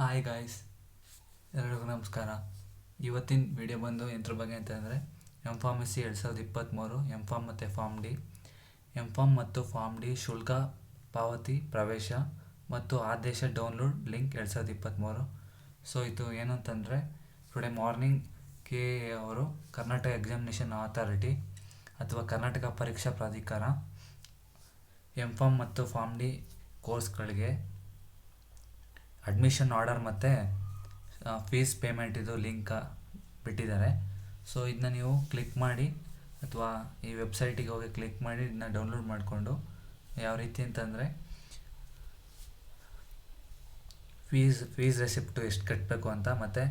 Hi guys, ಎಲ್ಲರಿಗೂ ನಮಸ್ಕಾರ. ಇವತ್ತಿನ ವಿಡಿಯೋ ಬಂದು ಎಂದ್ರ ಬಗ್ಗೆ ಅಂತಂದರೆ ಎಂ.ಫಾರ್ಮಸಿ 2023 ಎಂ.ಫಾರ್ಮ್ ಮತ್ತು ಫಾರ್ಮ್ ಡಿ. ಎಂ.ಫಾರ್ಮ್ ಮತ್ತು ಫಾರ್ಮ್ ಡಿ ಶುಲ್ಕ ಪಾವತಿ ಪ್ರವೇಶ ಮತ್ತು ಆದೇಶ ಡೌನ್ಲೋಡ್ ಲಿಂಕ್ 2023. ಸೊ ಇದು ಏನು ಅಂತಂದರೆ ಟುಡೇ ಮಾರ್ನಿಂಗ್ KA ಅವರು ಕರ್ನಾಟಕ ಎಕ್ಸಾಮಿನೇಷನ್ ಅಥಾರಿಟಿ ಅಥವಾ ಕರ್ನಾಟಕ ಪರೀಕ್ಷಾ ಪ್ರಾಧಿಕಾರ ಎಂ.ಫಾರ್ಮ್ ಮತ್ತು ಫಾರ್ಮ್ ಡಿ ಕೋರ್ಸ್ಗಳಿಗೆ ಅಡ್ಮಿಷನ್ ಆರ್ಡರ್ ಮತ್ತು ಫೀಸ್ ಪೇಮೆಂಟಿದು ಲಿಂಕ್ ಬಿಟ್ಟಿದ್ದಾರೆ. ಸೊ ಇದನ್ನ ನೀವು ಕ್ಲಿಕ್ ಮಾಡಿ ಅಥವಾ ಈ ವೆಬ್ಸೈಟಿಗೆ ಹೋಗಿ ಕ್ಲಿಕ್ ಮಾಡಿ ಇದನ್ನ ಡೌನ್ಲೋಡ್ ಮಾಡಿಕೊಂಡು ಯಾವ ರೀತಿ ಅಂತಂದರೆ ಫೀಸ್ ರೆಸಿಪ್ಟು ಎಷ್ಟು ಕಟ್ಟಬೇಕು ಅಂತ, ಮತ್ತು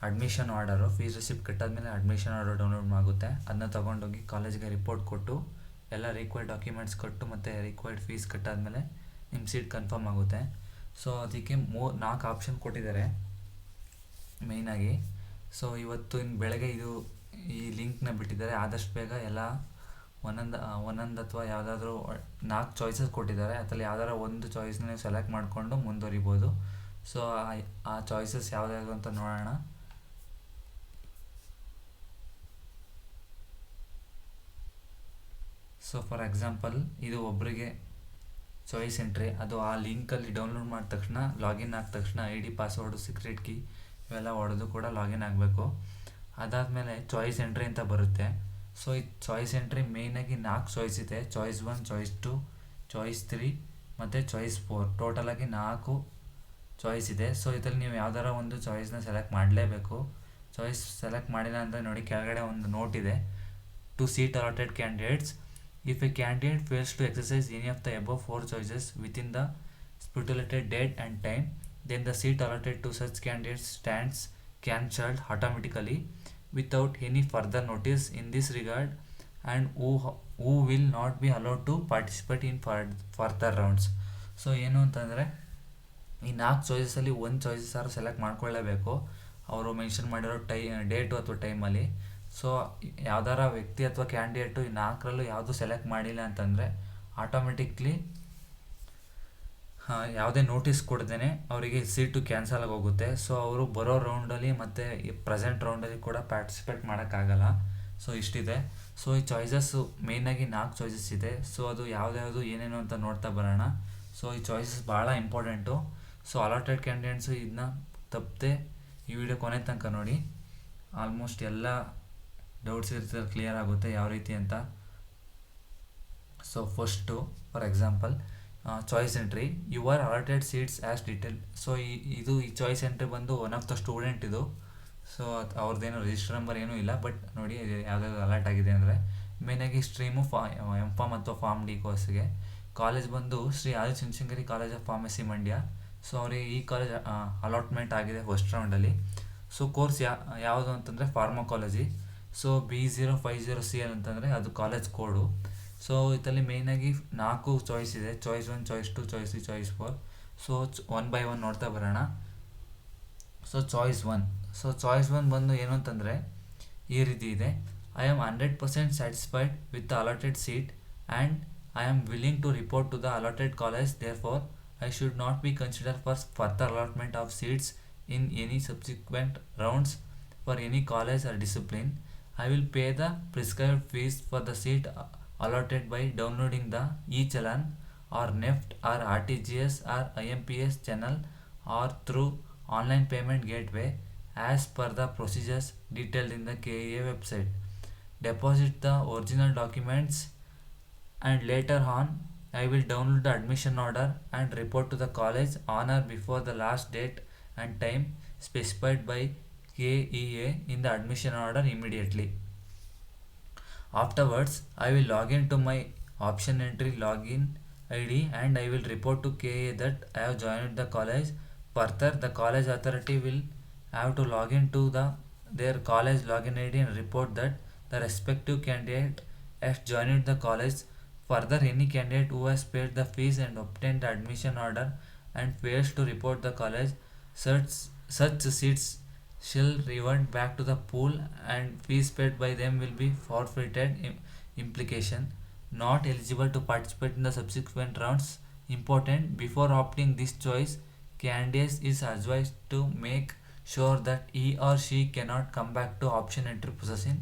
ಅಡ್ಮಿಷನ್ ಆರ್ಡರು ಫೀಸ್ ರೆಸಿಪ್ಟ್ ಕಟ್ಟಾದ್ಮೇಲೆ ಅಡ್ಮಿಷನ್ ಆರ್ಡರ್ ಡೌನ್ಲೋಡ್ ಆಗುತ್ತೆ. ಅದನ್ನ ತೊಗೊಂಡೋಗಿ ಕಾಲೇಜಿಗೆ ರಿಪೋರ್ಟ್ ಕೊಟ್ಟು ಎಲ್ಲ ರಿಕ್ವೈರ್ಡ್ ಡಾಕ್ಯುಮೆಂಟ್ಸ್ ಕೊಟ್ಟು ಮತ್ತು ರಿಕ್ವೈರ್ಡ್ ಫೀಸ್ ಕಟ್ಟಾದ್ಮೇಲೆ ನಿಮ್ಮ ಸೀಟ್ ಕನ್ಫರ್ಮ್ ಆಗುತ್ತೆ. ಸೊ ಅದಕ್ಕೆ 4 ಆಪ್ಷನ್ ಕೊಟ್ಟಿದ್ದಾರೆ ಮೇಯ್ನಾಗಿ. ಸೊ ಇವತ್ತು ಇನ್ನು ಬೆಳಗ್ಗೆ ಈ ಲಿಂಕ್ನ ಬಿಟ್ಟಿದ್ದಾರೆ. ಆದಷ್ಟು ಬೇಗ ಎಲ್ಲ ಒಂದೊಂದು ಅಥವಾ ಯಾವುದಾದ್ರೂ 4 ಚಾಯ್ಸಸ್ ಕೊಟ್ಟಿದ್ದಾರೆ. ಅದರಲ್ಲಿ ಯಾವ್ದಾರ ಒಂದು ಚಾಯ್ಸ್ನ ನೀವು ಸೆಲೆಕ್ಟ್ ಮಾಡಿಕೊಂಡು ಮುಂದುವರಿಬೋದು. ಸೊ ಆ ಚಾಯ್ಸಸ್ ಯಾವುದಾದ್ರು ಅಂತ ನೋಡೋಣ. ಸೊ ಫಾರ್ ಎಕ್ಸಾಂಪಲ್ ಇದು ಒಬ್ಬರಿಗೆ ಚಾಯ್ಸ್ ಎಂಟ್ರಿ, ಅದು ಆ ಲಿಂಕಲ್ಲಿ ಡೌನ್ಲೋಡ್ ಮಾಡಿದ ತಕ್ಷಣ ಲಾಗಿನ್ ಆದ ತಕ್ಷಣ ID ಪಾಸ್ವರ್ಡು ಸೀಕ್ರೆಟ್ ಕೀ ಇವೆಲ್ಲ ಹೊಡೆದು ಕೂಡ ಲಾಗಿನ್ ಆಗಬೇಕು. ಅದಾದಮೇಲೆ ಚಾಯ್ಸ್ ಎಂಟ್ರಿ ಅಂತ ಬರುತ್ತೆ. ಸೊ ಈ ಚಾಯ್ಸ್ ಎಂಟ್ರಿ ಮೇಯ್ನಾಗಿ 4 ಚಾಯ್ಸ್ ಇದೆ. ಚಾಯ್ಸ್ 1, ಚಾಯ್ಸ್ 2, ಚಾಯ್ಸ್ 3 ಮತ್ತು ಚಾಯ್ಸ್ 4. ಟೋಟಲಾಗಿ 4 ಚಾಯ್ಸ್ ಇದೆ. ಸೊ ಇದರಲ್ಲಿ ನೀವು ಯಾವ್ದಾರ ಒಂದು ಚಾಯ್ಸ್ನ ಸೆಲೆಕ್ಟ್ ಮಾಡಲೇಬೇಕು. ಚಾಯ್ಸ್ ಸೆಲೆಕ್ಟ್ ಮಾಡಿಲ್ಲ ಅಂದರೆ ನೋಡಿ ಕೆಳಗಡೆ ಒಂದು ನೋಟ್ ಇದೆ, to seat allotted candidates. If a candidate fails to exercise any of the above 4 choices within the stipulated date and time, then the seat allotted to such candidates stands cancelled automatically without any further notice in this regard, and who will not be allowed to participate in further rounds. So ಏನು ಅಂತಂದರೆ ಈ 4 ಚಾಯ್ಸಲ್ಲಿ ಒಂದು choices ಯಾರು select ಮಾಡ್ಕೊಳ್ಳೇಬೇಕು ಅವರು mention ಮಾಡಿರೋ date ಅಥವಾ ಟೈಮಲ್ಲಿ. So ಯಾವ್ದಾರ ವ್ಯಕ್ತಿ ಅಥವಾ ಕ್ಯಾಂಡಿಡೇಟು ಈ 4ರಲ್ಲೂ ಯಾವುದು ಸೆಲೆಕ್ಟ್ ಮಾಡಿಲ್ಲ ಅಂತಂದರೆ ಆಟೋಮೆಟಿಕ್ಲಿ ಯಾವುದೇ ನೋಟಿಸ್ ಕೊಡ್ದೇ ಅವರಿಗೆ ಸೀಟು ಕ್ಯಾನ್ಸಲ್ ಆಗೋಗುತ್ತೆ. ಸೊ ಅವರು ಬರೋ ರೌಂಡಲ್ಲಿ ಮತ್ತು ಈ ಪ್ರೆಸೆಂಟ್ ರೌಂಡಲ್ಲಿ ಕೂಡ ಪಾರ್ಟಿಸಿಪೇಟ್ ಮಾಡೋಕ್ಕಾಗಲ್ಲ. ಸೊ ಇಷ್ಟಿದೆ. ಸೊ ಈ ಚಾಯ್ಸಸ್ಸು ಮೇಯ್ನಾಗಿ 4 ಚಾಯ್ಸಸ್ ಇದೆ. ಸೊ ಅದು ಯಾವ್ದ್ಯಾವುದು ಏನೇನು ಅಂತ ನೋಡ್ತಾ ಬರೋಣ. ಸೊ ಈ ಚಾಯ್ಸಸ್ ಭಾಳ ಇಂಪಾರ್ಟೆಂಟು. ಸೊ ಅಲಾಟೆಡ್ ಕ್ಯಾಂಡಿಡೇಟ್ಸು ಇದನ್ನ ತಪ್ಪದೆ ಈ ವಿಡಿಯೋ ಕೊನೆ ತನಕ ನೋಡಿ. ಆಲ್ಮೋಸ್ಟ್ ಎಲ್ಲ ಡೌಟ್ಸ್ ಇರ್ತದೆ, ಕ್ಲಿಯರ್ ಆಗುತ್ತೆ ಯಾವ ರೀತಿ ಅಂತ. So first for example choice entry, your allotted seats as detail. So ಈ ಚಾಯ್ಸ್ ಎಂಟ್ರಿ ಬಂದು ಒನ್ ಆಫ್ ದ ಸ್ಟೂಡೆಂಟ್ ಇದು. ಸೊ ಅವ್ರದ್ದೇನು ರಿಜಿಸ್ಟರ್ ನಂಬರ್ ಏನೂ ಇಲ್ಲ, ಬಟ್ ನೋಡಿ ಯಾವುದಾದ್ರು ಅಲಾಟ್ ಆಗಿದೆ ಅಂದರೆ ಮೇಯ್ನಾಗಿ ಸ್ಟ್ರೀಮು ಎಂ.ಫಾರ್ಮ್ ಅಥವಾ ಫಾರ್ಮ್ ಡಿ ಕೋರ್ಸ್ಗೆ. ಕಾಲೇಜ್ ಬಂದು Shri Adichunchanagiri college of pharmacy Mandya. So ಅವರಿಗೆ ಈ ಕಾಲೇಜ್ ಅಲಾಟ್ಮೆಂಟ್ ಆಗಿದೆ ಫಸ್ಟ್ ರೌಂಡಲ್ಲಿ. ಸೊ ಕೋರ್ಸ್ ಯಾವುದು ಅಂತಂದರೆ ಫಾರ್ಮಕಾಲಜಿ. ಸೊ B050CL ಅಂತಂದರೆ ಅದು ಕಾಲೇಜ್ ಕೋಡು. ಸೊ ಇದರಲ್ಲಿ ಮೇಯ್ನಾಗಿ 4 ಚಾಯ್ಸ್ ಇದೆ, choice 1, choice 2, choice 3, choice 4. So 1 by 1 ನೋಡ್ತಾ ಬರೋಣ. ಸೊ ಚಾಯ್ಸ್ 1 ಬಂದು ಏನು ಅಂತಂದರೆ ಈ ರೀತಿ ಇದೆ, I am 100% satisfied with the allotted seat and I am willing to report to the allotted college. Therefore I should not be consider for further allotment of seats in any subsequent rounds for any college or discipline. I will pay the prescribed fees for the seat allotted by downloading the e-challan or NEFT or RTGS or IMPS channel or through online payment gateway as per the procedures detailed in the KEA website. Deposit the original documents and later on I will download the admission order and report to the college on or before the last date and time specified by KEA in the admission order immediately. Afterwards, I will log in to my option entry login ID and I will report to KEA that I have joined the college. Further, the college authority will have to log in to their college login ID and report that the respective candidate has joined the college. Further, any candidate who has paid the fees and obtained the admission order and fails to report the college, such seats shall revert back to the pool and fees paid by them will be forfeited. Implication, not eligible to participate in the subsequent rounds. Important, before opting this choice, candidates is advised to make sure that he or she cannot come back to option entry process in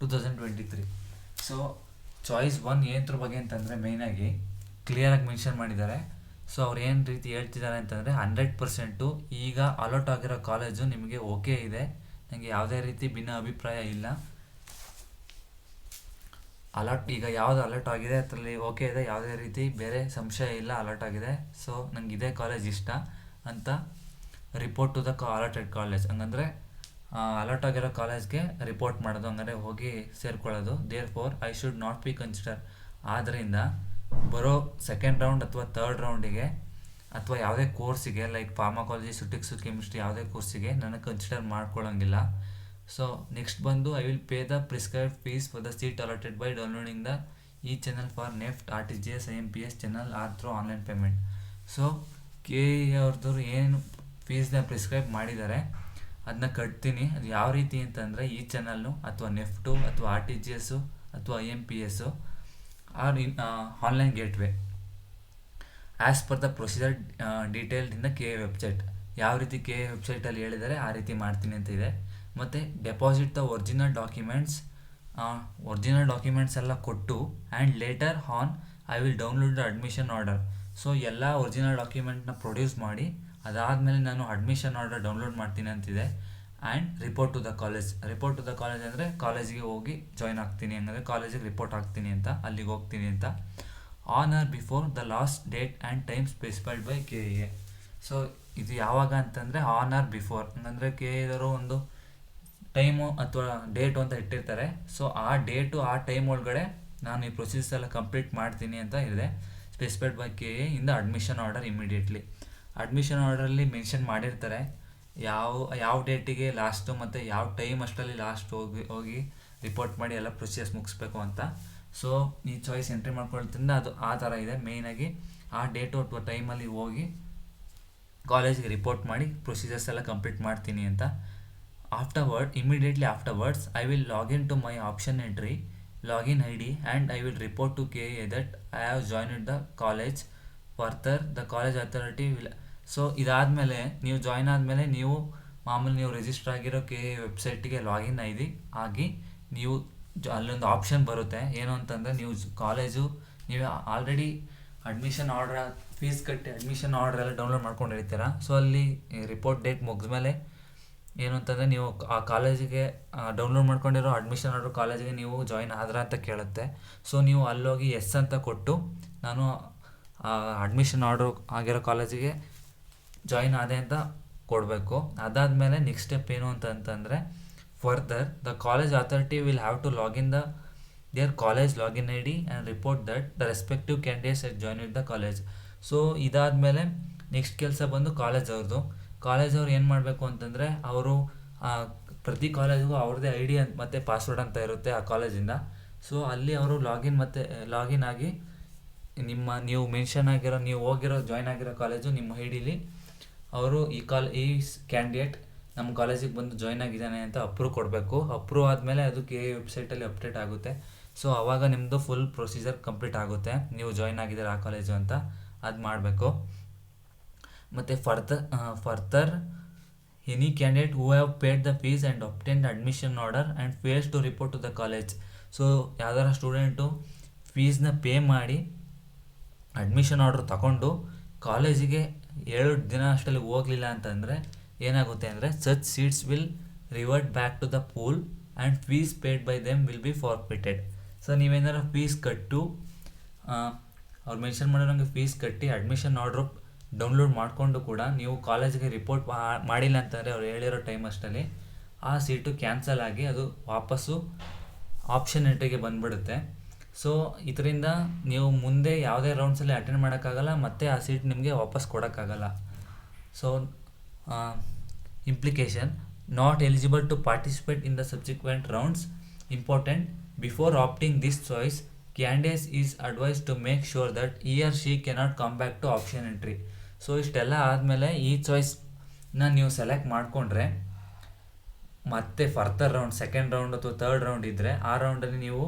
2023. So choice 1 ಏನದ್ರ ಬಗ್ಗೆ ಅಂತಂದರೆ ಮೇಯ್ನಾಗಿ ಕ್ಲಿಯರಾಗಿ mention ಮಾಡಿದ್ದಾರೆ. So ಅವ್ರು ಏನು ರೀತಿ ಹೇಳ್ತಿದ್ದಾರೆ ಅಂತಂದರೆ 100% ಈಗ ಅಲಾಟ್ ಆಗಿರೋ ಕಾಲೇಜು ನಿಮಗೆ ಓಕೆ ಇದೆ, ನನಗೆ ಯಾವುದೇ ರೀತಿ ಭಿನ್ನ ಅಭಿಪ್ರಾಯ ಇಲ್ಲ. ಈಗ ಯಾವುದು ಅಲರ್ಟ್ ಆಗಿದೆ ಅದರಲ್ಲಿ ಓಕೆ ಇದೆ, ಯಾವುದೇ ರೀತಿ ಬೇರೆ ಸಂಶಯ ಇಲ್ಲ, ಅಲರ್ಟ್ ಆಗಿದೆ. ಸೊ ನಂಗೆ ಇದೇ ಕಾಲೇಜ್ ಇಷ್ಟ ಅಂತ report to the allotted college. ಹಂಗಂದರೆ ಅಲರ್ಟ್ ಆಗಿರೋ ಕಾಲೇಜ್ಗೆ ರಿಪೋರ್ಟ್ ಮಾಡೋದು, ಹಂಗಂದರೆ ಹೋಗಿ ಸೇರ್ಕೊಳ್ಳೋದು. Therefore I should not be consider. ಆದ್ದರಿಂದ ಬರೋ ಸೆಕೆಂಡ್ ರೌಂಡ್ ಅಥವಾ ಥರ್ಡ್ ರೌಂಡಿಗೆ ಅಥವಾ ಯಾವುದೇ ಕೋರ್ಸಿಗೆ ಲೈಕ್ ಫಾರ್ಮಕಾಲಜಿ, ಸುಟಿಕ್ಸು, ಕೆಮಿಸ್ಟ್ರಿ ಯಾವುದೇ ಕೋರ್ಸಿಗೆ ನನಗೆ ಕನ್ಸಿಡರ್ ಮಾಡ್ಕೊಳ್ಳೋಂಗಿಲ್ಲ. ಸೊ ನೆಕ್ಸ್ಟ್ ಬಂದು I will pay the prescribe fees for the seat allotted by downloading the e channel for NEFT, RTGS, IMPS channel or through online payment. So KE ಅವ್ರದ್ದು ಏನು ಫೀಸ್ನ prescribe ಮಾಡಿದ್ದಾರೆ ಅದನ್ನ ಕಟ್ತೀನಿ. ಅದು ಯಾವ ರೀತಿ ಅಂತಂದರೆ ಈ ಚಾನಲ್ಲು ಅಥವಾ ನೆಫ್ಟು ಅಥವಾ RTGS ಅಥವಾ IMPS or online gateway as per the procedure detailed in the KE website. ಯಾವ ರೀತಿ KE ವೆಬ್ಸೈಟಲ್ಲಿ ಹೇಳಿದ್ದಾರೆ ಆ ರೀತಿ ಮಾಡ್ತೀನಿ ಅಂತ ಇದೆ. ಮತ್ತು ಡೆಪಾಸಿಟ್ ದ ಒರಿಜಿನಲ್ ಡಾಕ್ಯುಮೆಂಟ್ಸ್ ಎಲ್ಲ ಕೊಟ್ಟು and later on I will download the admission order. So ಎಲ್ಲ ಒರಿಜಿನಲ್ ಡಾಕ್ಯುಮೆಂಟ್ನ ಪ್ರೊಡ್ಯೂಸ್ ಮಾಡಿ ಅದಾದಮೇಲೆ ನಾನು ಅಡ್ಮಿಷನ್ ಆರ್ಡರ್ ಡೌನ್ಲೋಡ್ ಮಾಡ್ತೀನಿ ಅಂತಿದೆ. And report to the college. Report to the college ಅಂದರೆ ಕಾಲೇಜಿಗೆ ಹೋಗಿ ಜಾಯ್ನ್ ಆಗ್ತೀನಿ, ಹಂಗಂದರೆ ಕಾಲೇಜಿಗೆ ರಿಪೋರ್ಟ್ ಆಗ್ತೀನಿ ಅಂತ, ಅಲ್ಲಿಗೆ ಹೋಗ್ತೀನಿ ಅಂತ. On or before the last date and time specified by KE. So ಇದು ಯಾವಾಗ ಅಂತಂದರೆ ಆನ್ ಆರ್ ಬಿಫೋರ್, ಹಂಗಂದರೆ KE ಅವರು ಒಂದು ಟೈಮು ಅಥವಾ ಡೇಟು ಅಂತ ಇಟ್ಟಿರ್ತಾರೆ. ಸೊ ಆ ಡೇಟು ಆ ಟೈಮ್ ಒಳಗಡೆ ನಾನು ಈ ಪ್ರೊಸೀಜರ್ಸ್ ಎಲ್ಲ ಕಂಪ್ಲೀಟ್ ಮಾಡ್ತೀನಿ ಅಂತ ಇದೆ. Specified by KE in the admission order immediately. Admission ಆರ್ಡರಲ್ಲಿ ಮೆನ್ಷನ್ ಮಾಡಿರ್ತಾರೆ ಯಾವ ಡೇಟಿಗೆ ಲಾಸ್ಟು ಮತ್ತು ಯಾವ ಟೈಮ್ ಅಷ್ಟರಲ್ಲಿ ಲಾಸ್ಟ್ ಹೋಗಿ ರಿಪೋರ್ಟ್ ಮಾಡಿ ಎಲ್ಲ ಪ್ರೊಸೀಜರ್ಸ್ ಮುಗಿಸ್ಬೇಕು ಅಂತ. ಸೊ ಈ ಚಾಯ್ಸ್ ಎಂಟ್ರಿ ಮಾಡ್ಕೊಳ್ತಿಂದ ಅದು ಆ ಥರ ಇದೆ. ಮೇಯ್ನಾಗಿ ಆ ಡೇಟು ಅಥವಾ ಟೈಮಲ್ಲಿ ಹೋಗಿ ಕಾಲೇಜಿಗೆ ರಿಪೋರ್ಟ್ ಮಾಡಿ ಪ್ರೊಸೀಜರ್ಸ್ ಎಲ್ಲ ಕಂಪ್ಲೀಟ್ ಮಾಡ್ತೀನಿ ಅಂತ. Immediately afterwards, I will log in to my option entry login ID and I will report to KE that I have joined the college. Further, the college authority will. So ಇದಾದಮೇಲೆ ನೀವು join ಆದಮೇಲೆ ನೀವು ಮಾಮೂಲಿ ನೀವು register ಆಗಿರೋ KE ವೆಬ್ಸೈಟಿಗೆ login ಆಗಿ ನೀವು ಅಲ್ಲೊಂದು ಆಪ್ಷನ್ ಬರುತ್ತೆ. ಏನು ಅಂತಂದರೆ ನೀವು ಕಾಲೇಜು ನೀವು ಆಲ್ರೆಡಿ ಅಡ್ಮಿಷನ್ ಆರ್ಡ್ರ್ ಫೀಸ್ ಕಟ್ಟಿ ಅಡ್ಮಿಷನ್ ಆರ್ಡ್ರ್ ಎಲ್ಲ ಡೌನ್ಲೋಡ್ ಮಾಡ್ಕೊಂಡಿರ್ತೀರ. ಸೊ ಅಲ್ಲಿ ರಿಪೋರ್ಟ್ ಡೇಟ್ ಮುಗಿದ್ಮೇಲೆ ಏನು ಅಂತಂದರೆ ನೀವು ಆ ಕಾಲೇಜಿಗೆ ಡೌನ್ಲೋಡ್ ಮಾಡ್ಕೊಂಡಿರೋ ಅಡ್ಮಿಷನ್ ಆರ್ಡ್ರ್ ಕಾಲೇಜಿಗೆ ನೀವು ಜಾಯ್ನ್ ಆದ್ರೆ ಅಂತ ಕೇಳುತ್ತೆ. ಸೊ ನೀವು ಅಲ್ಲೋಗಿ ಎಸ್ ಅಂತ ಕೊಟ್ಟು ನಾನು ಅಡ್ಮಿಷನ್ ಆರ್ಡ್ರ್ ಆಗಿರೋ ಕಾಲೇಜಿಗೆ ಜಾಯ್ನ್ ಆದೆ ಅಂತ ಕೊಡಬೇಕು. ಅದಾದಮೇಲೆ ನೆಕ್ಸ್ಟ್ ಸ್ಟೆಪ್ ಏನು ಅಂತಂದರೆ further the college authority will have to login their college login ID and report that the respective candidates at join with the college. So ಇದಾದಮೇಲೆ ನೆಕ್ಸ್ಟ್ ಕೆಲಸ ಬಂದು ಕಾಲೇಜವ್ರದ್ದು. ಕಾಲೇಜವ್ರು ಏನು ಮಾಡಬೇಕು ಅಂತಂದರೆ ಅವರು ಪ್ರತಿ ಕಾಲೇಜಿಗೂ ಅವ್ರದ್ದೇ ID ಮತ್ತು ಪಾಸ್ವರ್ಡ್ ಅಂತ ಇರುತ್ತೆ ಆ ಕಾಲೇಜಿಂದ. ಸೊ ಅಲ್ಲಿ ಅವರು ಲಾಗಿನ್ ಆಗಿ ನೀವು ಮೆನ್ಷನ್ ಆಗಿರೋ ನೀವು ಹೋಗಿರೋ ಜಾಯ್ನ್ ಆಗಿರೋ ಕಾಲೇಜು ನಿಮ್ಮ ಐಡಿಲಿ ಅವರು ಈ ಕ್ಯಾಂಡಿಡೇಟ್ ನಮ್ಮ ಕಾಲೇಜಿಗೆ ಬಂದು ಜಾಯ್ನ್ ಆಗಿದ್ದಾನೆ ಅಂತ ಅಪ್ರೂವ್ ಕೊಡಬೇಕು. ಅಪ್ರೂವ್ ಆದಮೇಲೆ ಅದು KE ವೆಬ್ಸೈಟಲ್ಲಿ ಅಪ್ಡೇಟ್ ಆಗುತ್ತೆ. ಸೊ ಆವಾಗ ನಿಮ್ಮದು ಫುಲ್ ಪ್ರೊಸೀಜರ್ ಕಂಪ್ಲೀಟ್ ಆಗುತ್ತೆ, ನೀವು ಜಾಯ್ನ್ ಆಗಿದ್ದಾರೆ ಆ ಕಾಲೇಜು ಅಂತ ಅದು ಮಾಡಬೇಕು. ಮತ್ತು further any candidate who have paid the fees and obtain the admission order and fails to report to the college. So ಯಾವ್ದಾರ ಸ್ಟೂಡೆಂಟು ಫೀಸ್ನ ಪೇ ಮಾಡಿ ಅಡ್ಮಿಷನ್ ಆರ್ಡ್ರ್ ತಗೊಂಡು ಕಾಲೇಜಿಗೆ 7 ದಿನ ಅಷ್ಟರಲ್ಲಿ ಹೋಗಲಿಲ್ಲ ಅಂತಂದರೆ ಏನಾಗುತ್ತೆ ಅಂದರೆ such seats will revert back to the pool and fees paid by them will be forfeited. So ನೀವೇನಾರು ಫೀಸ್ ಕಟ್ಟು ಅವ್ರು ಮೆನ್ಷನ್ ಮಾಡಿರೋಂಗೆ ಫೀಸ್ ಕಟ್ಟಿ ಅಡ್ಮಿಷನ್ ಆರ್ಡ್ರು ಡೌನ್ಲೋಡ್ ಮಾಡಿಕೊಂಡು ಕೂಡ ನೀವು ಕಾಲೇಜಿಗೆ ರಿಪೋರ್ಟ್ ಮಾಡಿಲ್ಲ ಅಂತಂದರೆ ಅವ್ರು ಹೇಳಿರೋ ಟೈಮ್ ಅಷ್ಟರಲ್ಲಿ ಆ ಸೀಟು ಕ್ಯಾನ್ಸಲ್ ಆಗಿ ಅದು ವಾಪಸ್ಸು ಆಪ್ಷನ್ ಎಂಟ್ರಿಗೆ ಬಂದುಬಿಡುತ್ತೆ. ಸೊ ಇದರಿಂದ ನೀವು ಮುಂದೆ ಯಾವುದೇ ರೌಂಡ್ಸಲ್ಲಿ ಅಟೆಂಡ್ ಮಾಡೋಕ್ಕಾಗಲ್ಲ ಮತ್ತು ಆ ಸೀಟ್ ನಿಮಗೆ ವಾಪಸ್ ಕೊಡೋಕ್ಕಾಗಲ್ಲ. So implication not eligible to participate in the subsequent rounds. Important, before opting this choice candidates is advised to make sure that he or she cannot come back to option entry. So ಇಷ್ಟೆಲ್ಲ ಆದಮೇಲೆ ಈ ಚಾಯ್ಸ್ನ ನೀವು select ಮಾಡಿಕೊಂಡ್ರೆ ಮತ್ತೆ further round second round ಅಥವಾ third round ಇದ್ದರೆ ಆ ರೌಂಡಲ್ಲಿ ನೀವು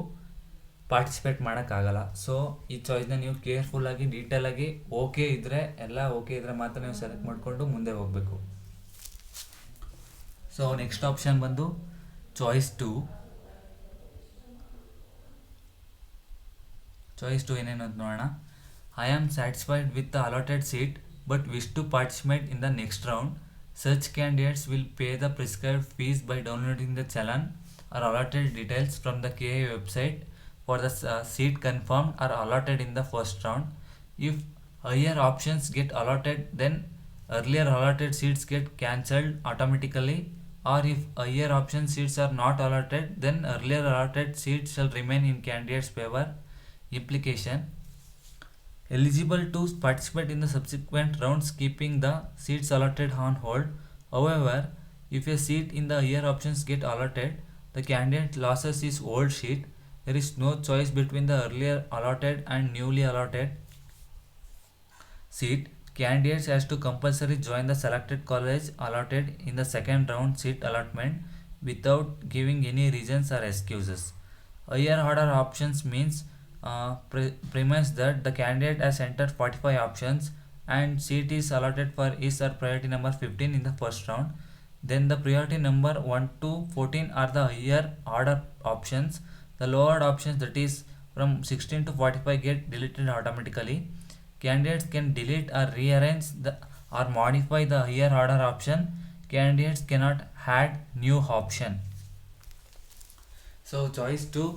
ಪಾರ್ಟಿಸಿಪೇಟ್ ಮಾಡೋಕ್ಕಾಗಲ್ಲ. ಸೊ ಈ ಚಾಯ್ಸ್ನ ನೀವು ಕೇರ್ಫುಲ್ಲಾಗಿ ಡೀಟೇಲಾಗಿ ಓಕೆ ಇದ್ದರೆ ಮಾತ್ರ ನೀವು ಸೆಲೆಕ್ಟ್ ಮಾಡಿಕೊಂಡು ಮುಂದೆ ಹೋಗಬೇಕು. ಸೊ ನೆಕ್ಸ್ಟ್ ಆಪ್ಷನ್ ಬಂದು ಚಾಯ್ಸ್ 2. ಚಾಯ್ಸ್ 2 ಏನೇನು ಅಂತ ನೋಡೋಣ. I am satisfied with the allotted seat but wish to participate in the next round. Such candidates will pay the prescribed fees by downloading the challan or allotted details from the KA website for the seat confirmed or allotted in the first round. If higher options get allotted, then earlier allotted seats get cancelled automatically, or if higher option seats are not allotted, then earlier allotted seats shall remain in candidate's favor. Implication: eligible to participate in the subsequent rounds keeping the seats allotted on hold. However, if a seat in the higher options get allotted, the candidate loses his old seat. There is no choice between the earlier allotted and newly allotted seat. Candidates has to compulsory join the selected college allotted in the second round seat allotment without giving any reasons or excuses. Higher order options means premise that the candidate has entered 45 options and seat is allotted for his or priority number 15 in the first round. Then the priority number 1 to 14 are the higher order options. The lower options, that is from 16 to 45, get deleted automatically. Candidates can delete or rearrange or modify the higher order option. Candidates cannot add new option. So choice 2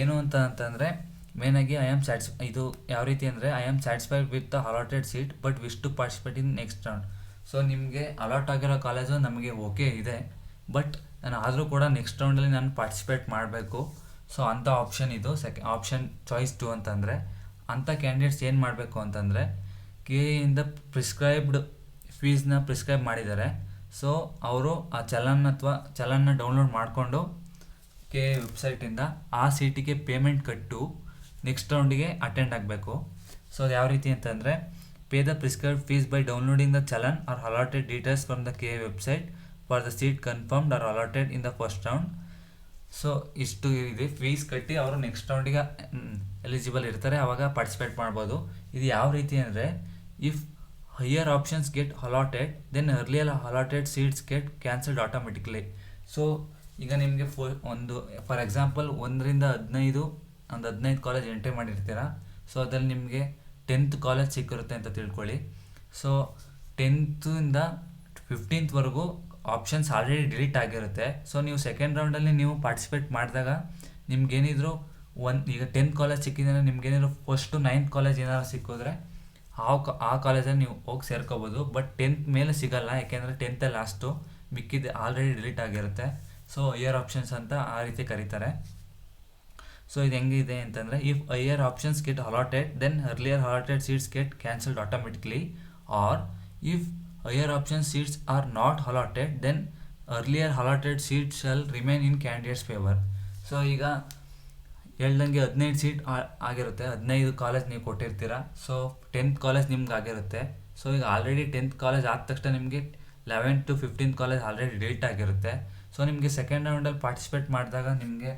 ಏನು ಅಂತಂದರೆ ಮೇನಾಗಿ ಇದು ಯಾವ ರೀತಿ ಅಂದರೆ I am satisfied with the allotted seat but wish to participate in next round. So ನಿಮಗೆ allot ಆಗಿರೋ college ನಮಗೆ ಓಕೆ ಇದೆ, ಬಟ್ ನಾನು ಆದರೂ ಕೂಡ ನೆಕ್ಸ್ಟ್ ರೌಂಡಲ್ಲಿ ನಾನು ಪಾರ್ಟಿಸಿಪೇಟ್ ಮಾಡಬೇಕು. ಸೊ ಅಂಥ ಆಪ್ಷನ್ ಇದು ಆಪ್ಷನ್ ಚಾಯ್ಸ್ 2 ಅಂತಂದರೆ. ಅಂಥ ಕ್ಯಾಂಡಿಡೇಟ್ಸ್ ಏನು ಮಾಡಬೇಕು ಅಂತಂದರೆ ಕೆ ಇಂದ ಪ್ರಿಸ್ಕ್ರೈಬ್ಡ್ ಫೀಸ್ನ ಪ್ರಿಸ್ಕ್ರೈಬ್ ಮಾಡಿದ್ದಾರೆ. ಸೊ ಅವರು ಆ ಚಲನ್ನ ಡೌನ್ಲೋಡ್ ಮಾಡಿಕೊಂಡು ಕೆ ವೆಬ್ಸೈಟಿಂದ ಆ ಸೀಟಿಗೆ ಪೇಮೆಂಟ್ ಕಟ್ಟು ನೆಕ್ಸ್ಟ್ ರೌಂಡಿಗೆ ಅಟೆಂಡ್ ಆಗಬೇಕು. ಸೊ ಅದು ಯಾವ ರೀತಿ ಅಂತಂದರೆ pay the prescribed fees by downloading the challan or allotted details from the K website for the seat confirmed or allotted in the first round. So ಇಷ್ಟು ಇದೆ, ಫೀಸ್ ಕಟ್ಟಿ ಅವರು ನೆಕ್ಸ್ಟ್ ರೌಂಡಿಗೆ ಎಲಿಜಿಬಲ್ ಇರ್ತಾರೆ, ಆವಾಗ ಪಾರ್ಟಿಸಿಪೇಟ್ ಮಾಡ್ಬೋದು. ಇದು ಯಾವ ರೀತಿ ಅಂದರೆ if higher options get allotted then earlier allotted seats get cancelled automatically. So ಈಗ ನಿಮಗೆ ಫಾರ್ ಎಕ್ಸಾಂಪಲ್ 1 ರಿಂದ 15 ಒಂದು 15 ಕಾಲೇಜ್ ಎಂಟ್ರಿ ಮಾಡಿರ್ತೀರ. ಸೊ ಅದ್ರಲ್ಲಿ ನಿಮಗೆ 10th ಕಾಲೇಜ್ ಸಿಕ್ಕಿರುತ್ತೆ ಅಂತ ತಿಳ್ಕೊಳ್ಳಿ. ಸೊ 10th ಇಂದ 15th ವರೆಗೂ ಆಪ್ಷನ್ಸ್ ಆಲ್ರೆಡಿ ಡಿಲೀಟ್ ಆಗಿರುತ್ತೆ. ಸೊ ನೀವು ಸೆಕೆಂಡ್ ರೌಂಡಲ್ಲಿ ನೀವು ಪಾರ್ಟಿಸಿಪೇಟ್ ಮಾಡಿದಾಗ ನಿಮ್ಗೇನಿದ್ರು ಈಗ 10th ಕಾಲೇಜ್ ಸಿಕ್ಕಿದ್ರೆ ನಿಮ್ಗೇನಿದ್ರು ಫಸ್ಟು 9th ಕಾಲೇಜ್ ಏನಾದ್ರು ಸಿಕ್ಕಿದ್ರೆ ಆ ಕಾಲೇಜಲ್ಲಿ ನೀವು ಹೋಗಿ ಸೇರ್ಕೋಬೋದು. ಬಟ್ 10th ಮೇಲೆ ಸಿಗಲ್ಲ, ಯಾಕೆಂದರೆ 10th ಲಾಸ್ಟು, ಮಿಕ್ಕಿದ್ದು ಆಲ್ರೆಡಿ ಡಿಲೀಟ್ ಆಗಿರುತ್ತೆ. ಸೊ ಹೈಯರ್ ಆಪ್ಷನ್ಸ್ ಅಂತ ಆ ರೀತಿ ಕರೀತಾರೆ. ಸೊ ಇದು ಹೆಂಗಿದೆ ಅಂತಂದರೆ if higher options get allotted then earlier allotted seats get cancelled automatically, or if higher option seats are not allotted then earlier allotted seats shall remain in candidates favour. So ಈಗ ಹೇಳ್ದಂಗೆ 15 seat ಆಗಿರುತ್ತೆ, 15 college ನೀವು ಕೊಟ್ಟಿರ್ತೀರ. So 10th college ನಿಮ್ಗೆ ಆಗಿರುತ್ತೆ. So ಈಗ already 10th college ಆದ ತಕ್ಷಣ ನಿಮಗೆ 11th to 15th college already delete ಆಗಿರುತ್ತೆ. ಸೊ ನಿಮಗೆ ಸೆಕೆಂಡ್ ರೌಂಡಲ್ಲಿ ಪಾರ್ಟಿಸಿಪೇಟ್ ಮಾಡಿದಾಗ ನಿಮಗೆ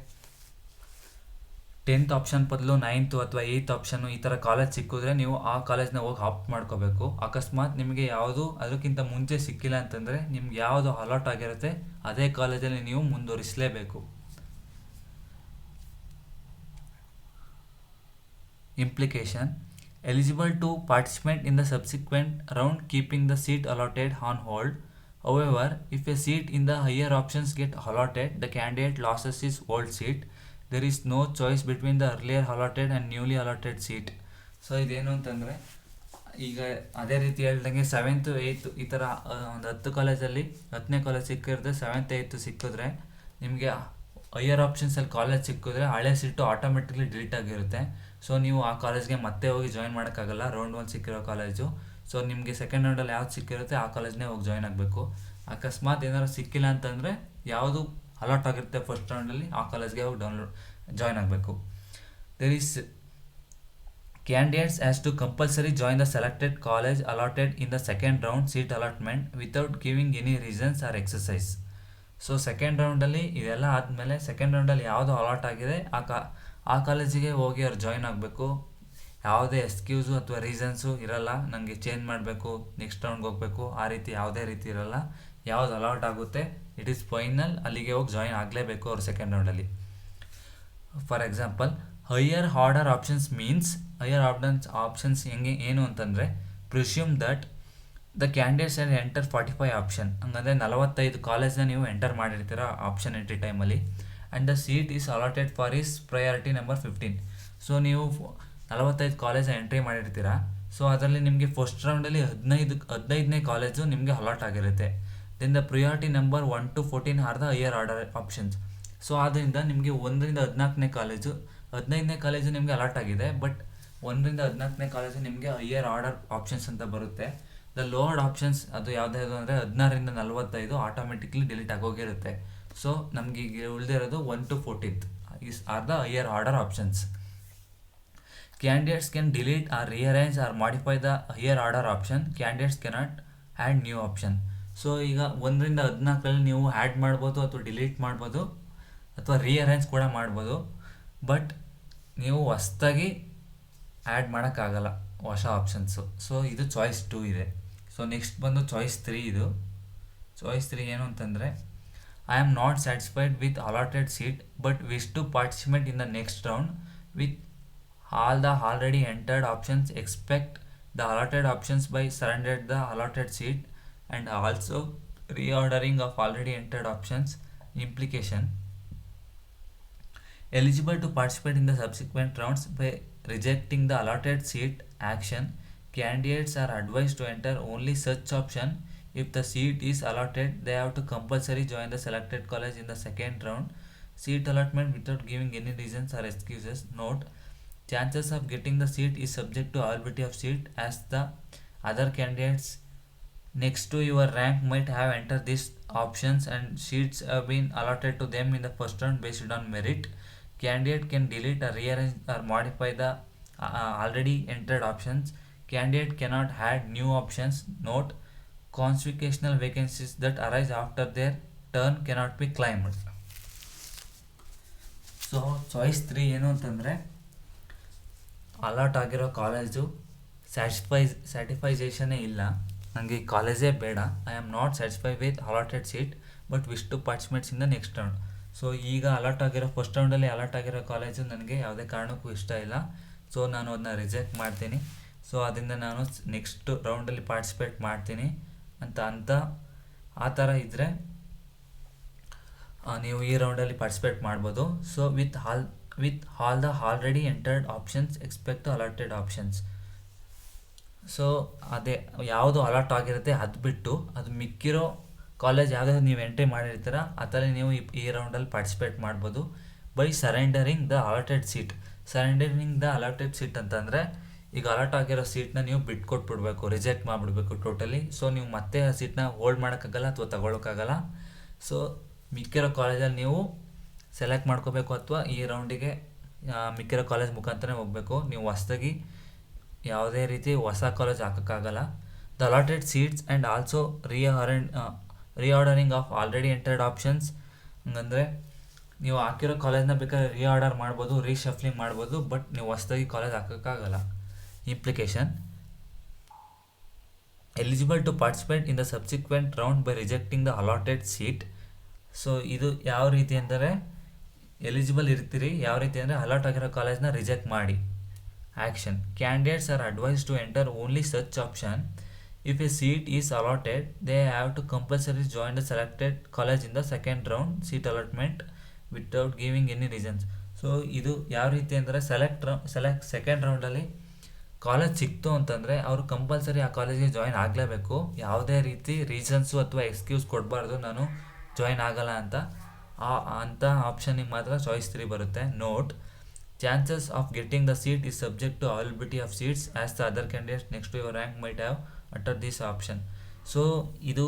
10th ಆಪ್ಷನ್ ಬದಲು 9th ಅಥವಾ 8th ಆಪ್ಷನ್ನು ಈ ಥರ ಕಾಲೇಜ್ ಸಿಕ್ಕಿದ್ರೆ ನೀವು ಆ ಕಾಲೇಜ್ನ ಹೋಗಿ ಆಪ್ಟ್ ಮಾಡ್ಕೋಬೇಕು. ಅಕಸ್ಮಾತ್ ನಿಮಗೆ ಯಾವುದು ಅದಕ್ಕಿಂತ ಮುಂಚೆ ಸಿಕ್ಕಿಲ್ಲ ಅಂತಂದರೆ ನಿಮ್ಗೆ ಯಾವುದು ಅಲಾಟ್ ಆಗಿರುತ್ತೆ ಅದೇ ಕಾಲೇಜಲ್ಲಿ ನೀವು ಮುಂದುವರಿಸಲೇಬೇಕು. Implication: eligible to participate in the subsequent round keeping the seat allotted on hold. However, if a seat in the higher options get allotted, the candidate loses his old seat. There is no choice between the earlier allotted and newly allotted seat. So ಇದೇನು ಅಂತಂದರೆ ಈಗ ಅದೇ ರೀತಿ ಹೇಳ್ದಂಗೆ 7th 8th ಈ ಥರ ಒಂದು 10 ಕಾಲೇಜಲ್ಲಿ 10ನೇ ಕಾಲೇಜ್ ಸಿಕ್ಕಿದ್ರೆ 7th 8th ಸಿಕ್ಕಿದ್ರೆ ನಿಮಗೆ ಹೈಯರ್ ಆಪ್ಷನ್ಸಲ್ಲಿ ಕಾಲೇಜ್ ಸಿಕ್ಕಿದ್ರೆ ಹಳೆ ಸೀಟು ಆಟೋಮೆಟಿಕ್ಲಿ ಡಿಲೀಟ್ ಆಗಿರುತ್ತೆ. ಸೊ ನೀವು ಆ ಕಾಲೇಜ್ಗೆ ಮತ್ತೆ ಹೋಗಿ ಜಾಯಿನ್ ಮಾಡೋಕ್ಕಾಗಲ್ಲ, ರೌಂಡ್ 1 ಸಿಕ್ಕಿರೋ ಕಾಲೇಜು. ಸೊ ನಿಮಗೆ ಸೆಕೆಂಡ್ ರೌಂಡಲ್ಲಿ ಯಾವ್ದು ಸಿಕ್ಕಿರುತ್ತೆ ಆ ಕಾಲೇಜ್ನೇ ಹೋಗಿ ಜಾಯ್ನ್ ಆಗಬೇಕು. ಅಕಸ್ಮಾತ್ ಏನಾದ್ರು ಸಿಕ್ಕಿಲ್ಲ ಅಂತಂದರೆ ಯಾವುದು ಅಲಾಟ್ ಆಗಿರುತ್ತೆ ಫಸ್ಟ್ ರೌಂಡಲ್ಲಿ ಆ ಕಾಲೇಜ್ಗೆ ಹೋಗಿ ಜಾಯ್ನ್ ಆಗಬೇಕು. There is candidates has to compulsory join the selected college allotted in the second round seat allotment without giving any reasons or exercise. So second ರೌಂಡಲ್ಲಿ ಇದೆಲ್ಲ ಆದಮೇಲೆ ಸೆಕೆಂಡ್ ರೌಂಡಲ್ಲಿ ಯಾವುದು ಅಲಾಟ್ ಆಗಿದೆ ಆ ಕಾಲೇಜಿಗೆ ಹೋಗಿ ಅವ್ರು ಜಾಯ್ನ್ ಆಗಬೇಕು. ಯಾವುದೇ ಎಕ್ಸ್ಕ್ಯೂಸು ಅಥವಾ ರೀಸನ್ಸು ಇರಲ್ಲ, ನನಗೆ ಚೇಂಜ್ ಮಾಡಬೇಕು, ನೆಕ್ಸ್ಟ್ ರೌಂಡ್ಗೆ ಹೋಗಬೇಕು, ಆ ರೀತಿ ಯಾವುದೇ ರೀತಿ ಇರಲ್ಲ. ಯಾವ್ದು ಅಲಾಟ್ ಆಗುತ್ತೆ ಇಟ್ ಈಸ್ ಫೈನಲ್, ಅಲ್ಲಿಗೆ ಹೋಗಿ ಜಾಯ್ನ್ ಆಗಲೇಬೇಕು ಅವ್ರು ಸೆಕೆಂಡ್ ರೌಂಡಲ್ಲಿ. For example, higher order options means, higher options ಹೆಂಗೆ ಏನು ಅಂತಂದರೆ, presume that the candidates and enter 45 option. ಹಂಗಂದರೆ 45 ಕಾಲೇಜ್ನ ನೀವು ಎಂಟರ್ ಮಾಡಿರ್ತೀರ ಆಪ್ಷನ್ ಎಂಟ್ರಿ ಟೈಮಲ್ಲಿ. And the seat is allotted for is priority number 15. So ನೀವು 45 ಕಾಲೇಜ್ ಎಂಟ್ರಿ ಮಾಡಿರ್ತೀರ. ಸೊ ಅದರಲ್ಲಿ ನಿಮಗೆ ಫಸ್ಟ್ ರೌಂಡಲ್ಲಿ 15ನೇ ಕಾಲೇಜು ನಿಮಗೆ ಅಲಾಟ್ ಆಗಿರುತ್ತೆ. Then the priority number 1 to 14 or the higher order options. So ಆದ್ದರಿಂದ ನಿಮಗೆ 1ರಿಂದ 14ನೇ ಕಾಲೇಜು, 15ನೇ ಕಾಲೇಜು ನಿಮಗೆ ಅಲಾಟ್ ಆಗಿದೆ, ಬಟ್ 1ರಿಂದ 14ನೇ ಕಾಲೇಜು ನಿಮಗೆ ಹೈಯರ್ ಆರ್ಡರ್ ಆಪ್ಷನ್ಸ್ ಅಂತ ಬರುತ್ತೆ. ದ ಲೋವರ್ ಆಪ್ಷನ್ಸ್ ಅದು ಯಾವುದ್ಯಾವುದು ಅಂದರೆ 16ರಿಂದ 45 ಆಟೋಮೆಟಿಕ್ಲಿ ಡಿಲೀಟ್ ಆಗೋಗಿರುತ್ತೆ. ಸೊ ನಮಗೆ ಈಗ ಉಳಿದಿರೋದು 1 to 14 is R the higher order options. Candidates can delete or rearrange or modify the higher order option. Candidates cannot add new option. So ಈಗ 1ರಿಂದ 14ರಲ್ಲಿ ನೀವು add ಮಾಡ್ಬೋದು ಅಥವಾ delete ಮಾಡ್ಬೋದು ಅಥವಾ ರೀಅರೇಂಜ್ ಕೂಡ ಮಾಡ್ಬೋದು, ಬಟ್ ನೀವು ಹೊಸ್ದಾಗಿ ಆ್ಯಡ್ ಮಾಡೋಕ್ಕಾಗಲ್ಲ ಹೊಸ ಆಪ್ಷನ್ಸು. ಸೊ ಇದು ಚಾಯ್ಸ್ 2 ಇದೆ. ಸೊ ನೆಕ್ಸ್ಟ್ ಬಂದು ಚಾಯ್ಸ್ 3. ಇದು ಚಾಯ್ಸ್ 3 ಏನು ಅಂತಂದರೆ, I am not satisfied with allotted seat but wish to participate in the next round with all the already entered options. Expect the allotted options by surrendered the allotted seat and also reordering of already entered options. Implication: eligible to participate in the subsequent rounds by rejecting the allotted seat action. Candidates are advised to enter only such option if the seat is allotted. They have to compulsory join the selected college in the second round. Seat allotment without giving any reasons or excuses. Note: chances of getting the seat is subject to availability of seat, as the other candidates next to your rank might have entered these options and seats have been allotted to them in the first round based on merit. Candidate can delete or rearrange or modify the already entered options. Candidate cannot add new options. Note: constitutional vacancies that arise after their turn cannot be claimed. So choice 3 ಏನು ಅಂತಂದರೆ, allot ಆಗಿರೋ college ಸ್ಯಾಟಿಫೈಸೇಷನೇ ಇಲ್ಲ, ನನಗೆ ಈ ಕಾಲೇಜೇ ಬೇಡ, I am not satisfy with allotted seat but wish to participates in the next round. So ಈಗ allot ಆಗಿರೋ ಫಸ್ಟ್ ರೌಂಡಲ್ಲಿ ಅಲಾಟ್ ಆಗಿರೋ ಕಾಲೇಜು ನನಗೆ ಯಾವುದೇ ಕಾರಣಕ್ಕೂ ಇಷ್ಟ ಇಲ್ಲ, ಸೊ ನಾನು ಅದನ್ನ ರಿಜೆಕ್ಟ್ ಮಾಡ್ತೀನಿ. ಸೊ ಅದರಿಂದ ನಾನು ನೆಕ್ಸ್ಟ್ ರೌಂಡಲ್ಲಿ ಪಾರ್ಟಿಸಿಪೇಟ್ ಮಾಡ್ತೀನಿ ಅಂತ ಆ ಥರ ಇದ್ದರೆ ನೀವು ಈ ರೌಂಡಲ್ಲಿ ಪಾರ್ಟಿಸಿಪೇಟ್ ಮಾಡ್ಬೋದು. So with all the already entered options expect allotted options. So ಅದೇ ಯಾವುದು ಅಲಾಟ್ ಆಗಿರುತ್ತೆ ಅದು ಬಿಟ್ಟು ಅದು ಮಿಕ್ಕಿರೋ ಕಾಲೇಜ್ ಯಾವ್ದಾದ್ರು ನೀವು ಎಂಟ್ರಿ ಮಾಡಿರ್ತೀರ ಅದರಲ್ಲಿ ನೀವು ಈ ರೌಂಡಲ್ಲಿ ಪಾರ್ಟಿಸಿಪೇಟ್ ಮಾಡ್ಬೋದು by surrendering the allotted seat. Surrendering the allotted seat ಅಂತಂದರೆ, ಈಗ ಅಲಾಟ್ ಆಗಿರೋ ಸೀಟ್ನ ನೀವು ಬಿಟ್ಕೊಟ್ಬಿಡ್ಬೇಕು, ರಿಜೆಕ್ಟ್ ಮಾಡಿಬಿಡ್ಬೇಕು ಟೋಟಲಿ. ಸೊ ನೀವು ಮತ್ತೆ ಆ ಸೀಟ್ನ ಹೋಲ್ಡ್ ಮಾಡೋಕ್ಕಾಗಲ್ಲ ಅಥವಾ ತಗೊಳ್ಳೋಕ್ಕಾಗಲ್ಲ. ಸೊ ಮಿಕ್ಕಿರೋ ಕಾಲೇಜಲ್ಲಿ ನೀವು ಸೆಲೆಕ್ಟ್ ಮಾಡ್ಕೋಬೇಕು ಅಥವಾ ಈ ರೌಂಡಿಗೆ ಮಿಕ್ಕಿರೋ ಕಾಲೇಜ್ ಮುಖಾಂತರನೇ ಹೋಗಬೇಕು. ನೀವು ಹೊಸ್ದಾಗಿ ಯಾವುದೇ ರೀತಿ ಹೊಸ ಕಾಲೇಜ್ ಹಾಕೋಕ್ಕಾಗಲ್ಲ. The allotted seats and also reordering of already entered options. ಹಂಗಂದರೆ ನೀವು ಹಾಕಿರೋ ಕಾಲೇಜ್ನ ಬೇಕಾದ್ರೆ ರೀಆರ್ಡರ್ ಮಾಡ್ಬೋದು, ರೀಶಫ್ಲಿಂಗ್ ಮಾಡ್ಬೋದು, ಬಟ್ ನೀವು ಹೊಸ್ದಾಗಿ ಕಾಲೇಜ್ ಹಾಕೋಕ್ಕಾಗಲ್ಲ. Implication: eligible to participate in the subsequent round by rejecting the allotted seat. So ಇದು ಯಾವ ರೀತಿ ಅಂದರೆ, ಎಲಿಜಿಬಲ್ ಇರ್ತೀರಿ ಯಾವ ರೀತಿ ಅಂದರೆ ಅಲಾಟ್ ಆಗಿರೋ ಕಾಲೇಜ್ನ ರಿಜೆಕ್ಟ್ ಮಾಡಿ. Action: candidates are advise to enter only such option if a seat is allotted. They have to compulsory join the selected college in the second round seat allotment without giving any reasons. So ಇದು ಯಾವ ರೀತಿ ಅಂದರೆ, second ರೌಂಡಲ್ಲಿ college ಸಿಕ್ತು ಅಂತಂದರೆ ಅವರು compulsory ಆ ಕಾಲೇಜಿಗೆ join ಆಗಲೇಬೇಕು. ಯಾವುದೇ ರೀತಿ ರೀಸನ್ಸು ಅಥವಾ ಎಕ್ಸ್ಕ್ಯೂಸ್ ಕೊಡಬಾರ್ದು ನಾನು ಜಾಯಿನ್ ಆಗಲ್ಲ ಅಂಥ ಆಪ್ಷನಿಗೆ ಮಾತ್ರ ಚಾಯ್ಸ್ 3 ಬರುತ್ತೆ. Note: chances of getting the seat is subject to availability of seats as the other candidates next to your rank might have ಅಟರ್ ದಿಸ್ ಆಪ್ಷನ್. ಸೊ ಇದು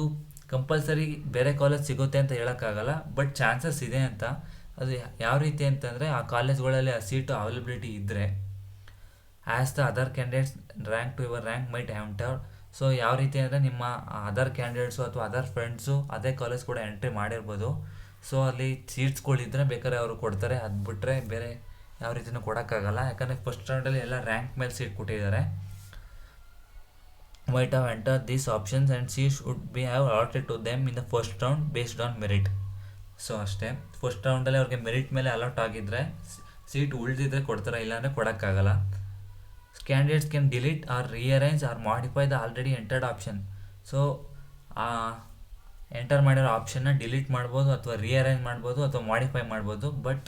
ಕಂಪಲ್ಸರಿ ಬೇರೆ ಕಾಲೇಜ್ ಸಿಗುತ್ತೆ ಅಂತ ಹೇಳೋಕ್ಕಾಗಲ್ಲ, ಬಟ್ ಚಾನ್ಸಸ್ ಇದೆ ಅಂತ. ಅದು ಯಾವ ರೀತಿ ಅಂತಂದರೆ, ಆ ಕಾಲೇಜ್ಗಳಲ್ಲಿ ಆ ಸೀಟು ಅವೈಲಬಿಲಿಟಿ ಇದ್ದರೆ as the other candidates rank to your rank might have enter. So ಯಾವ ರೀತಿ ಅಂದರೆ, ನಿಮ್ಮ ಅದರ್ ಕ್ಯಾಂಡಿಡೇಟ್ಸು ಅಥವಾ ಅದರ್ ಫ್ರೆಂಡ್ಸು ಅದೇ ಕಾಲೇಜ್ ಕೂಡ ಎಂಟ್ರಿ ಮಾಡಿರ್ಬೋದು. ಸೊ ಅಲ್ಲಿ ಸೀಟ್ಸ್ಗಳಿದ್ದರೆ ಬೇಕಾದ್ರೆ ಅವರು ಕೊಡ್ತಾರೆ, ಅದು ಬಿಟ್ಟರೆ ಬೇರೆ ಯಾವ ರೀತಿಯೂ ಕೊಡೋಕ್ಕಾಗಲ್ಲ, ಯಾಕಂದರೆ ಫಸ್ಟ್ ರೌಂಡಲ್ಲಿ ಎಲ್ಲ ರ್ಯಾಂಕ್ ಮೇಲೆ ಸೀಟ್ ಕೊಟ್ಟಿದ್ದಾರೆ. might have entered these options and seats would be have allotted to them in the first round based on merit. So ಅಷ್ಟೇ, ಫಸ್ಟ್ ರೌಂಡಲ್ಲಿ ಅವ್ರಿಗೆ ಮೆರಿಟ್ ಮೇಲೆ ಅಲಾಟ್ ಆಗಿದ್ದರೆ ಸೀಟ್ ಉಳಿದಿದ್ರೆ ಕೊಡ್ತಾರೆ, ಇಲ್ಲಾಂದರೆ ಕೊಡೋಕ್ಕಾಗಲ್ಲ. Candidates can delete or rearrange or modify the already entered option. So enter ಮಾಡಿರೋ ಆಪ್ಷನ್ನ ಡಿಲೀಟ್ ಮಾಡ್ಬೋದು ಅಥವಾ ರಿಅರೇಂಜ್ ಮಾಡ್ಬೋದು ಅಥವಾ ಮಾಡಿಫೈ ಮಾಡ್ಬೋದು, ಬಟ್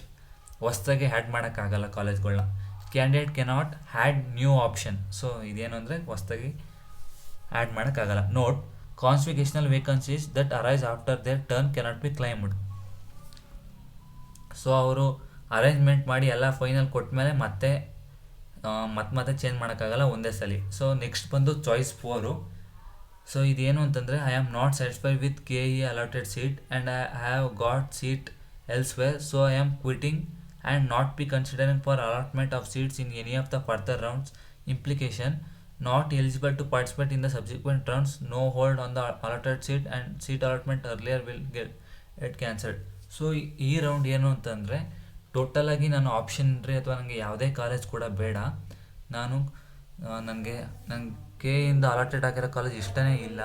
ಹೊಸ್ದಾಗಿ ಹ್ಯಾಡ್ ಮಾಡೋಕ್ಕಾಗಲ್ಲ ಕಾಲೇಜ್ಗಳನ್ನ. Candidate cannot add new option. So ಇದೇನು ಅಂದರೆ ಹೊಸ್ದಾಗಿ ಆ್ಯಡ್ ಮಾಡೋಕ್ಕಾಗಲ್ಲ. Note, constitutional vacancies that arise after their turn cannot be claimed. So ಅವರು ಅರೇಂಜ್ಮೆಂಟ್ ಮಾಡಿ ಎಲ್ಲ ಫೈನಲ್ ಕೊಟ್ಟ ಮೇಲೆ ಮತ್ತೆ ಚೇಂಜ್ ಮಾಡೋಕ್ಕಾಗಲ್ಲ ಒಂದೇ ಸಲ. ಸೊ ನೆಕ್ಸ್ಟ್ ಬಂದು ಚಾಯ್ಸ್ 4. ಸೊ ಇದೇನು ಅಂತಂದರೆ, I am not satisfied with KE allotted seat and I have got seat elsewhere, so I am quitting and not B considering for allotment of seats in any of the further rounds. Implication, not eligible to participate in the subsequent rounds, no hold on the allotted seat and seat allotment earlier will get cancelled. So ಈ round ಏನು ಅಂತಂದರೆ, ಟೋಟಲಾಗಿ ನಾನು option ರೀ ಅಥವಾ ನನಗೆ ಯಾವುದೇ college ಕೂಡ ಬೇಡ, ನನಗೆ KEಯಿಂದ ಅಲಾಟೆಡ್ ಆಗಿರೋ ಕಾಲೇಜ್ ಇಷ್ಟನೇ ಇಲ್ಲ,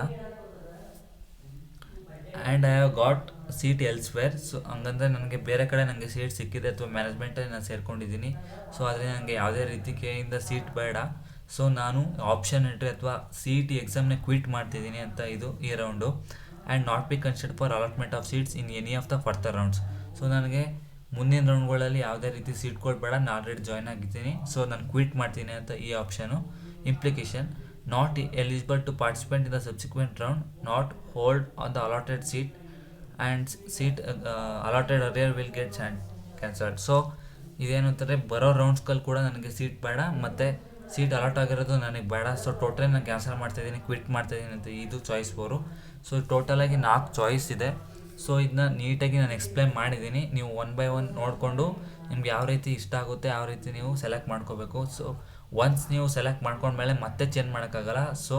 and I have got seat elsewhere. So ಹಂಗಂದರೆ ನನಗೆ ಬೇರೆ ಕಡೆ ನನಗೆ ಸೀಟ್ ಸಿಕ್ಕಿದೆ ಅಥವಾ ಮ್ಯಾನೇಜ್ಮೆಂಟಲ್ಲಿ ನಾನು ಸೇರ್ಕೊಂಡಿದ್ದೀನಿ. ಸೊ ಆದರೆ ನನಗೆ ಯಾವುದೇ ರೀತಿ KEಯಿಂದ ಸೀಟ್ ಬೇಡ. ಸೊ ನಾನು ಆಪ್ಷನ್ ಎಂಟ್ರಿ ಅಥವಾ CET ಎಕ್ಸಾಮ್ನ ಕ್ವಿಟ್ ಮಾಡ್ತಿದ್ದೀನಿ ಅಂತ ಈ round. And not be considered for allotment of seats in any of the further rounds. So ನನಗೆ ಮುಂದಿನ ರೌಂಡ್ಗಳಲ್ಲಿ ಯಾವುದೇ ರೀತಿ ಸೀಟ್ಗಳು ಬೇಡ, ನಾನು ಆಲ್ರೆಡಿ ಜಾಯ್ನ್ ಆಗಿದ್ದೀನಿ, ಸೊ ನಾನು ಕ್ವಿಟ್ ಮಾಡ್ತೀನಿ ಅಂತ ಈ option. Implication, not eligible to participate in the subsequent round, not hold on the allotted seat and seat allotted ಅರಿಯರ್ will get cancelled. So ಇದೇನು ಅಂತಾರೆ, ಬರೋ ರೌಂಡ್ಸ್ಗಳು ಕೂಡ ನನಗೆ ಸೀಟ್ ಬೇಡ ಮತ್ತು ಸೀಟ್ ಅಲಾಟ್ ಆಗಿರೋದು ನನಗೆ ಬೇಡ. ಸೊ ಟೋಟಲಿ ನಾನು ಕ್ಯಾನ್ಸಲ್ ಮಾಡ್ತಾಯಿದ್ದೀನಿ, ಕ್ವಿಟ್ ಮಾಡ್ತಾಯಿದ್ದೀನಿ ಅಂತ ಇದು ಚಾಯ್ಸ್ 4. ಸೊ ಟೋಟಲಾಗಿ 4 ಚಾಯ್ಸ್ ಇದೆ. ಸೊ ಇದನ್ನ ನೀಟಾಗಿ ನಾನು ಎಕ್ಸ್ಪ್ಲೇನ್ ಮಾಡಿದ್ದೀನಿ. ನೀವು 1 by 1 ನೋಡಿಕೊಂಡು ನಿಮ್ಗೆ ಯಾವ ರೀತಿ ಇಷ್ಟ ಆಗುತ್ತೆ ಯಾವ ರೀತಿ ನೀವು ಸೆಲೆಕ್ಟ್ ಮಾಡ್ಕೋಬೇಕು. ಸೊ ಒನ್ಸ್ ನೀವು ಸೆಲೆಕ್ಟ್ ಮಾಡ್ಕೊಂಡ್ಮೇಲೆ ಮತ್ತೆ ಚೇಂಜ್ ಮಾಡೋಕ್ಕಾಗಲ್ಲ. ಸೊ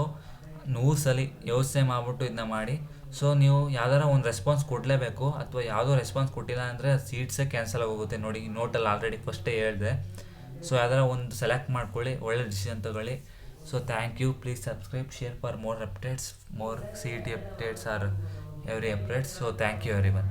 100 ಸಲ ಯೋಚನೆ ಮಾಡಿಬಿಟ್ಟು ಇದನ್ನ ಮಾಡಿ. ಸೊ ನೀವು ಯಾವ್ದಾರ ಒಂದು ರೆಸ್ಪಾನ್ಸ್ ಕೊಡಲೇಬೇಕು, ಅಥವಾ ಯಾವುದೋ ರೆಸ್ಪಾನ್ಸ್ ಕೊಟ್ಟಿಲ್ಲ ಅಂದರೆ ಸೀಟ್ಸೇ ಕ್ಯಾನ್ಸಲ್ ಆಗೋಗುತ್ತೆ. ನೋಡಿ, ನೋಟಲ್ಲಿ ಆಲ್ರೆಡಿ ಫಸ್ಟೇ ಹೇಳಿದೆ. ಸೊ ಯಾವ್ದಾರ ಒಂದು ಸೆಲೆಕ್ಟ್ ಮಾಡ್ಕೊಳ್ಳಿ, ಒಳ್ಳೆ ಡಿಸಿಷನ್ ತಗೊಳ್ಳಿ. So thank you. Please subscribe, share for more updates, more CET updates or every updates. So thank you everyone.